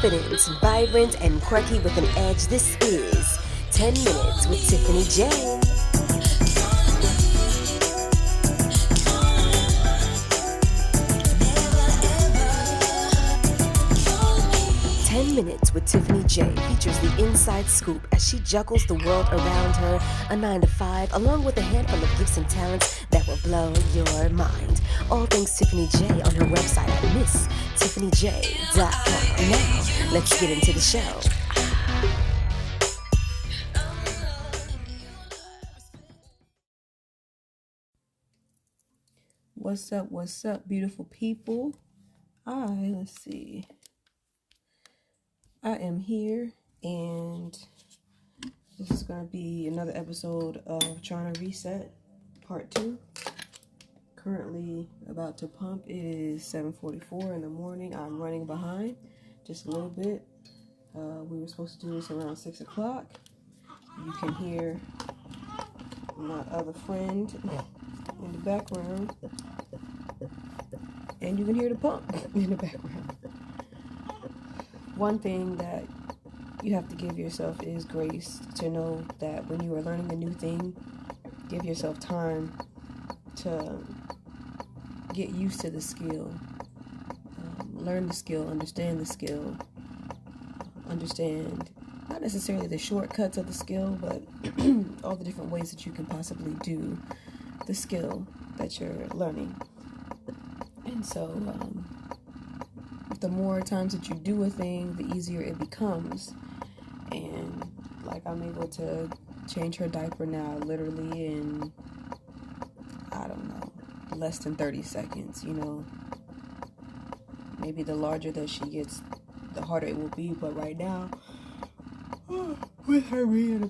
Confident, vibrant, and quirky with an edge, this is 10 Minutes with Tiffany J. 10 Minutes with Tiffany J features the inside scoop as she juggles the world around her, a 9 to 5, along with a handful of gifts and talents that will blow your mind. All things Tiffany J on her website at MissTiffanyJ.com. Now, let's get into the show. What's up, beautiful people? Let's see. I am here, and this is going to be another episode of Trying to Reset, Part 2. Currently about to pump. It is 7:44 in the morning. I'm running behind just a little bit. We were supposed to do this around 6 o'clock. You can hear my other friend in the background, and you can hear the pump in the background. One thing that you have to give yourself is grace to know that when you are learning a new thing, give yourself time to get used to the skill, learn the skill, understand the skill, understand not necessarily the shortcuts of the skill, but all the different ways that you can possibly do the skill that you're learning. And so the more times that you do a thing, the easier it becomes. And like, I'm able to change her diaper now literally in, I don't know, less than 30 seconds, Maybe the larger that she gets, the harder it will be. But right now, with her being,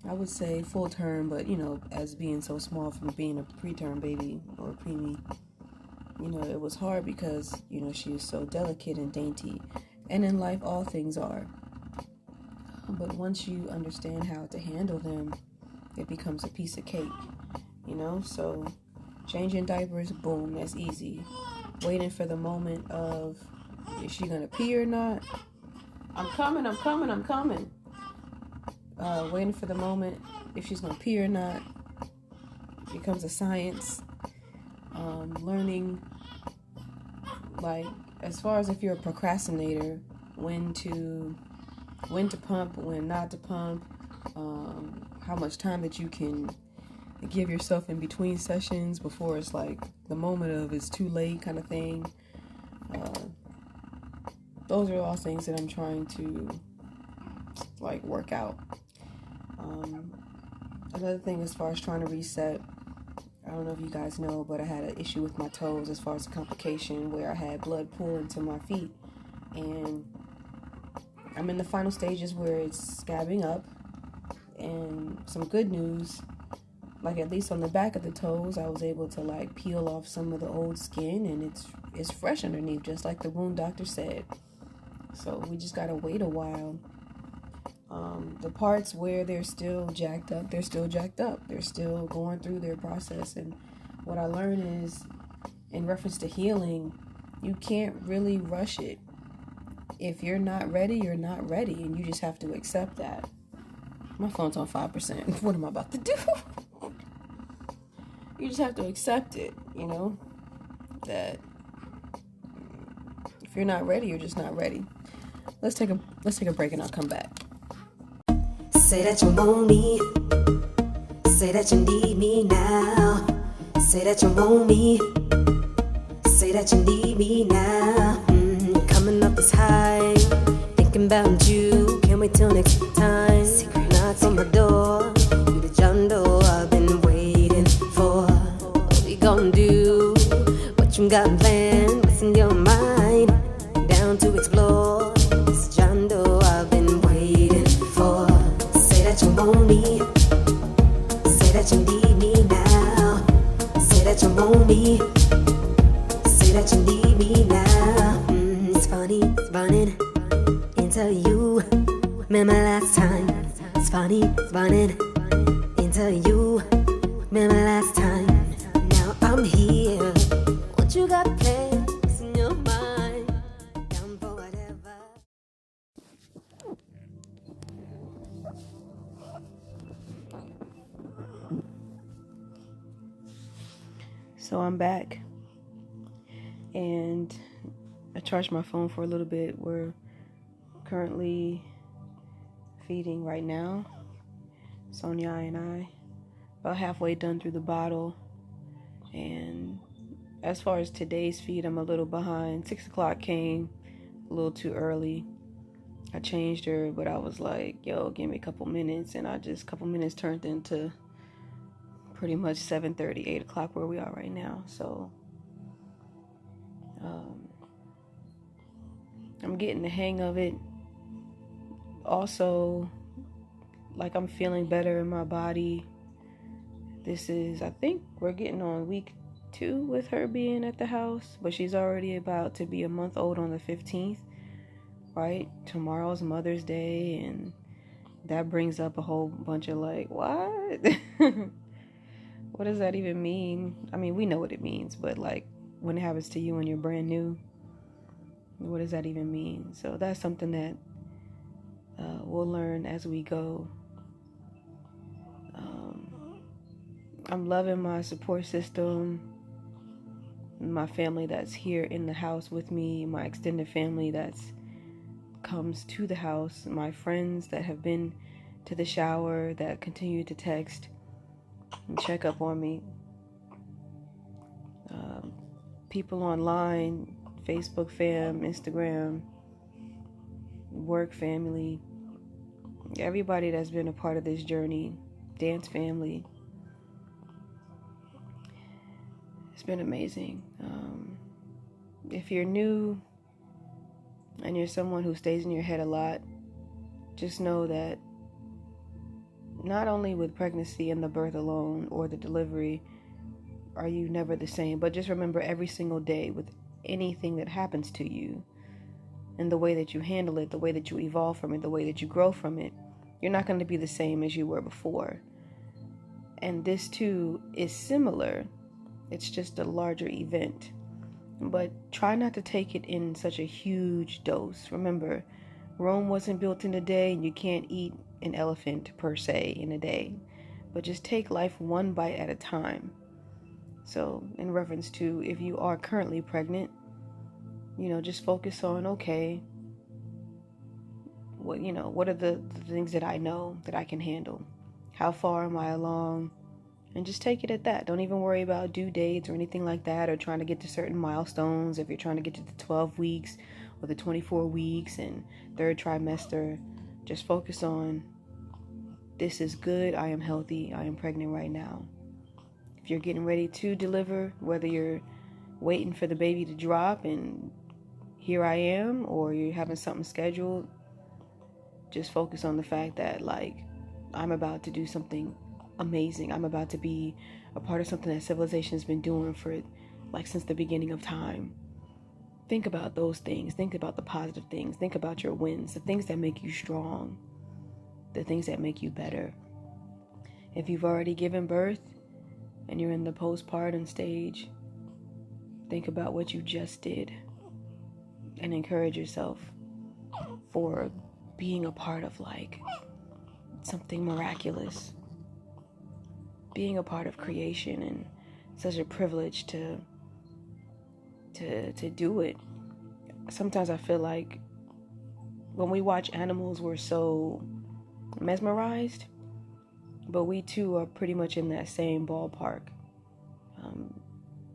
I would say full term, but as being so small from being a preterm baby or a preemie, it was hard because, she is so delicate and dainty. And in life, all things are. But once you understand how to handle them, it becomes a piece of cake, So changing diapers, boom, that's easy. Waiting for the moment of, is she going to pee or not? I'm coming. Waiting for the moment, if she's going to pee or not, becomes a science. Learning, like, as far as if you're a procrastinator, when to pump, when not to pump, how much time that you can give yourself in between sessions before it's like the moment of it's too late kind of thing. Those are all things that I'm trying to work out. Another thing as far as trying to reset, I don't know if you guys know, but I had an issue with my toes as far as a complication where I had blood pool into my feet, and I'm in the final stages where it's scabbing up. And some good news, at least on the back of the toes, I was able to peel off some of the old skin, and it's fresh underneath, just like the wound doctor said. So we just gotta wait a while. The parts where they're still jacked up, they're still going through their process. And what I learned is, in reference to healing, you can't really rush it. If you're not ready, you're not ready, and you just have to accept that. My phone's on 5%. What am I about to do? You just have to accept it, that if you're not ready, you're just not ready. Let's take a break and I'll come back. Say that you want me. Say that you need me now. Say that you want me. Say that you need me now. Coming up this high, thinking about you. Can't wait till next time. Secret knocks on my door. You the John Doe I've been waiting for. What we gonna do? What you got planned? What's in your mind? Down to explore. This John Doe I've been waiting for. Say that you want me. Say that you need me now. Say that you want me. Say that you need me now. It's funny, it's running into you. Remember last time? It's funny, it's running into you. Remember last time? Now I'm here. What you got planned? What's in your mind? Down for whatever. So I'm back, and I charged my phone for a little bit. We're currently feeding right now, Sonia and I, about halfway done through the bottle. And as far as today's feed, I'm a little behind. 6 o'clock came a little too early. I changed her, but I was like, yo, give me a couple minutes. And couple minutes turned into pretty much 7:30, 8 o'clock where we are right now. So I'm getting the hang of it. Also, like, I'm feeling better in my body. I think we're getting on week 2 with her being at the house, but she's already about to be a month old on the 15th, right? Tomorrow's Mother's Day, and that brings up a whole bunch of like, what? What does that even mean? I mean, we know what it means, but like, when it happens to you when you're brand new, what does that even mean? So that's something that we'll learn as we go. I'm loving my support system, my family that's here in the house with me, my extended family that's comes to the house, my friends that have been to the shower, that continue to text and check up on me, people online, Facebook fam, Instagram, work family, everybody that's been a part of this journey, dance family. It's been amazing. If you're new and you're someone who stays in your head a lot, just know that not only with pregnancy and the birth alone or the delivery are you never the same, but just remember every single day with anything that happens to you and the way that you handle it, the way that you evolve from it, the way that you grow from it, you're not going to be the same as you were before. And this too is similar. It's just a larger event. But try not to take it in such a huge dose. Remember, Rome wasn't built in a day, and you can't eat an elephant per se in a day. But just take life one bite at a time. So, in reference to if you are currently pregnant, just focus on, okay, what are the things that I know that I can handle? How far am I along? And just take it at that. Don't even worry about due dates or anything like that, or trying to get to certain milestones. If you're trying to get to the 12 weeks or the 24 weeks and third trimester, just focus on, this is good, I am healthy, I am pregnant right now. If you're getting ready to deliver, whether you're waiting for the baby to drop and here I am, or you're having something scheduled, just focus on the fact that, like, I'm about to do something amazing. I'm about to be a part of something that civilization has been doing for, like, since the beginning of time. Think about those things. Think about the positive things. Think about your wins, the things that make you strong, the things that make you better. If you've already given birth and you're in the postpartum stage, think about what you just did and encourage yourself for being a part of, like, something miraculous, being a part of creation, and such a privilege to do it. Sometimes I feel like when we watch animals, we're so mesmerized, but we too are pretty much in that same ballpark.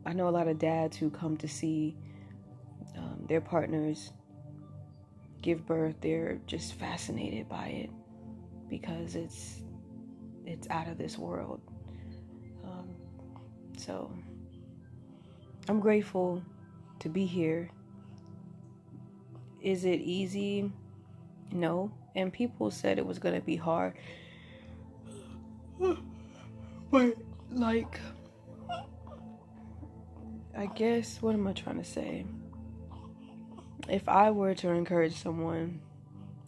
I know a lot of dads who come to see their partners give birth. They're just fascinated by it because it's out of this world. So I'm grateful to be here. Is it easy? No. And people said it was going to be hard. But, like, I guess, what am I trying to say? If I were to encourage someone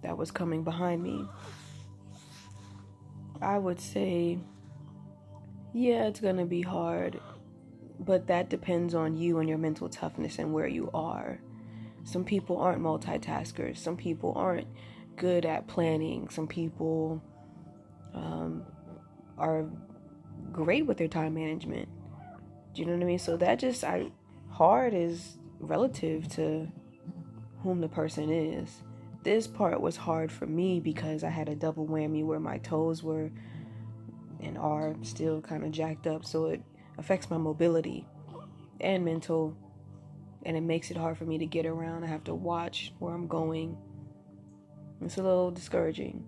that was coming behind me, I would say, yeah, it's going to be hard, but that depends on you and your mental toughness and where you are. Some people aren't multitaskers. Some people aren't good at planning. Some people are great with their time management. Do you know what I mean? So that just, hard is relative to whom the person is. This part was hard for me because I had a double whammy where my toes were and are still kind of jacked up. So it affects my mobility and mental, and it makes it hard for me to get around. I have to watch where I'm going. It's a little discouraging.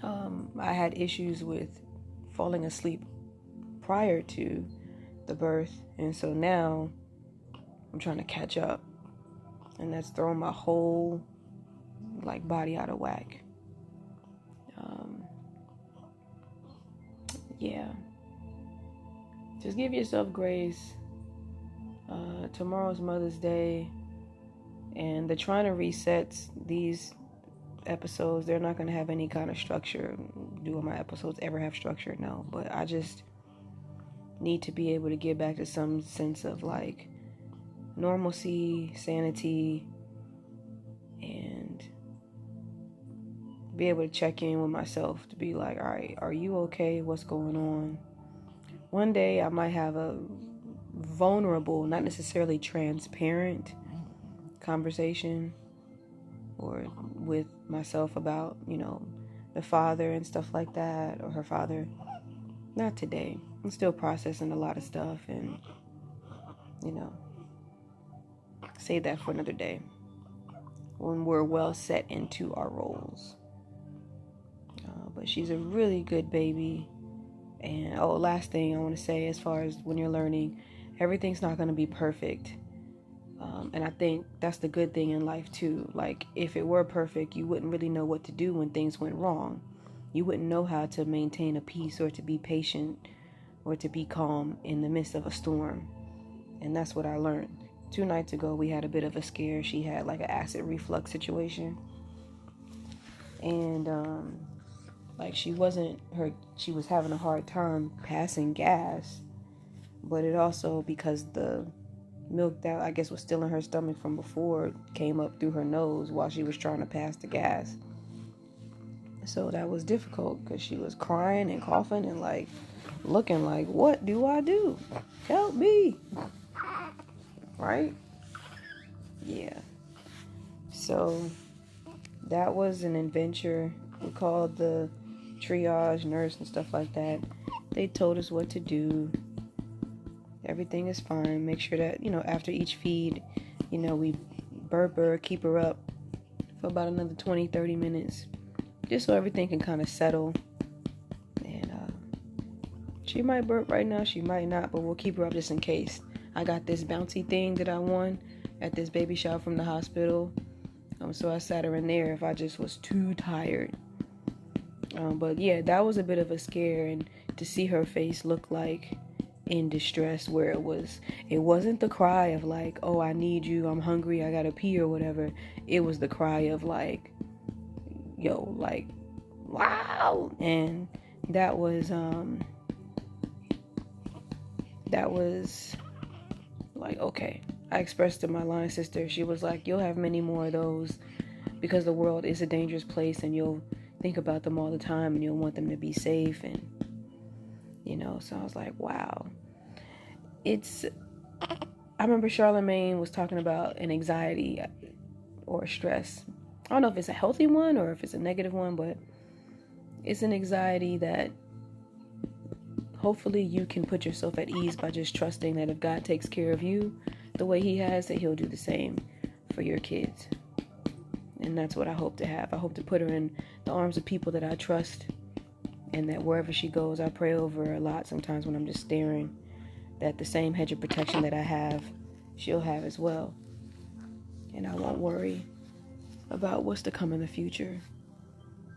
I had issues with falling asleep prior to the birth, and so now I'm trying to catch up, and that's throwing my whole body out of whack. Yeah, just give yourself grace. Tomorrow's Mother's Day, and the trying to resets these episodes, they're not going to have any kind of structure. Do my episodes ever have structure? No, but I just need to be able to get back to some sense of normalcy, sanity, and be able to check in with myself to be like, all right, are you okay? What's going on? One day I might have a vulnerable, not necessarily transparent conversation or with myself about, the father and stuff like that, or her father. Not today. I'm still processing a lot of stuff, and, save that for another day when we're well set into our roles. But she's a really good baby. And, last thing I want to say, as far as when you're learning, everything's not going to be perfect. And I think that's the good thing in life too. If it were perfect, you wouldn't really know what to do when things went wrong. You wouldn't know how to maintain a peace or to be patient or to be calm in the midst of a storm. And that's what I learned. 2 nights ago, we had a bit of a scare. She had an acid reflux situation. And, she was having a hard time passing gas. But it also, because the milk that I guess was still in her stomach from before came up through her nose while she was trying to pass the gas. So that was difficult because she was crying and coughing and looking like, what do I do? Help me. Right? Yeah. So that was an adventure. We called the triage nurse and stuff like that. They told us what to do. Everything is fine. Make sure that, after each feed, we burp her, keep her up for about another 20, 30 minutes. Just so everything can kind of settle. And she might burp right now, she might not, but we'll keep her up just in case. I got this bouncy thing that I won at this baby shower from the hospital. So I sat her in there if I just was too tired. But yeah, that was a bit of a scare, and to see her face look in distress, where it wasn't the cry of oh, I need you, I'm hungry, I gotta pee or whatever. It was the cry of yo, wow. And that was okay. I expressed to my line sister, she was like, you'll have many more of those because the world is a dangerous place and you'll think about them all the time and you'll want them to be safe. And so I was like, wow. I remember Charlemagne was talking about an anxiety or stress. I don't know if it's a healthy one or if it's a negative one, but it's an anxiety that hopefully you can put yourself at ease by just trusting that if God takes care of you the way he has, that he'll do the same for your kids. And that's what I hope to have. I hope to put her in the arms of people that I trust, and that wherever she goes, I pray over her a lot sometimes when I'm just staring, that the same hedge of protection that I have, she'll have as well. And I won't worry about what's to come in the future.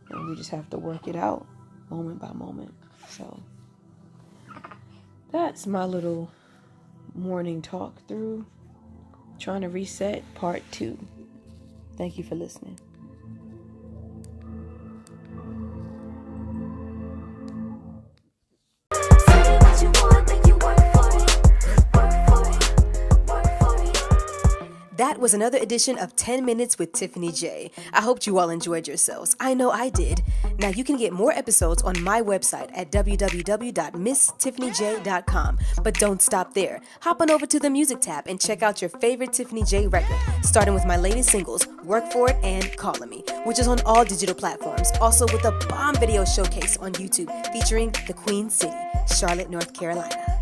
And we just have to work it out moment by moment. So that's my little morning talk through trying to reset part 2. Thank you for listening. that was another edition of 10 Minutes with Tiffany J. I hoped you all enjoyed yourselves. I know I did. Now you can get more episodes on my website at www.misstiffanyj.com. But don't stop there. Hop on over to the music tab and check out your favorite Tiffany J record, starting with my latest singles, Work For It and Callin' Me, which is on all digital platforms. Also with a bomb video showcase on YouTube featuring the Queen City, Charlotte, North Carolina.